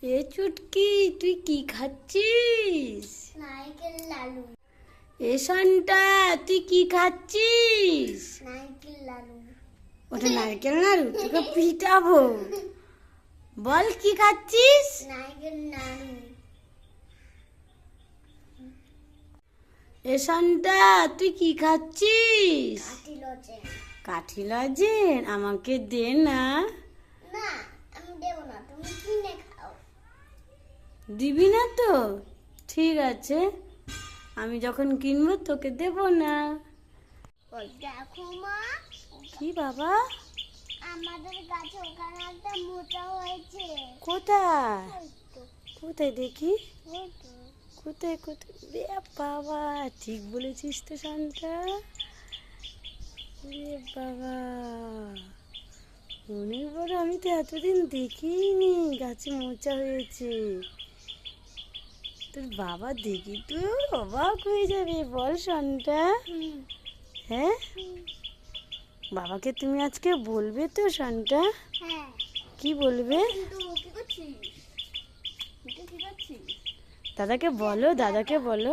এ চুটকি, তুই কি খাচ্ছিস? নারকেল লাডু। এ সন্টা, তুই কি খাচ্ছিস? নারকেল লাডু। ওটা নারকেল নাড়ু, তোকে পিটাবো। বল কি খাচ্ছিস? নারকেল নাড়ু। এ সন্টা, তুই কি খাচ্ছিস? কাঠি লজেন। কাঠি লজেন আমাকে দে না। না, আমি দেবো না, তুমি কিনে খাও। দিবি না তো? ঠিক আছে, আমি যখন কিনবো তোকে দেব না। দেখো মা, কি বাবা? আমাদের গাছে ওখানে একটা মোটা হয়েছে। কোথায়? ওই তো, কোথায় দেখি? ওই তো। কোথায় কোথায়? রে বাবা, ঠিক বলেছিস তো শান্তা। রে বাবা, অনেক বড়। আমি তো এতদিন দেখিনি গাছে মোচা হয়েছে। তোর বাবা দেখি তো অবাক হয়ে যাবে। বল শান্তা। হ্যাঁ, বাবাকে তুমি আজকে বলবে তো শান্তা? হ্যাঁ। কি বলবে? কিন্তু কি করছিস? কি করছিস? দাদাকে বলো, দাদাকে বলো।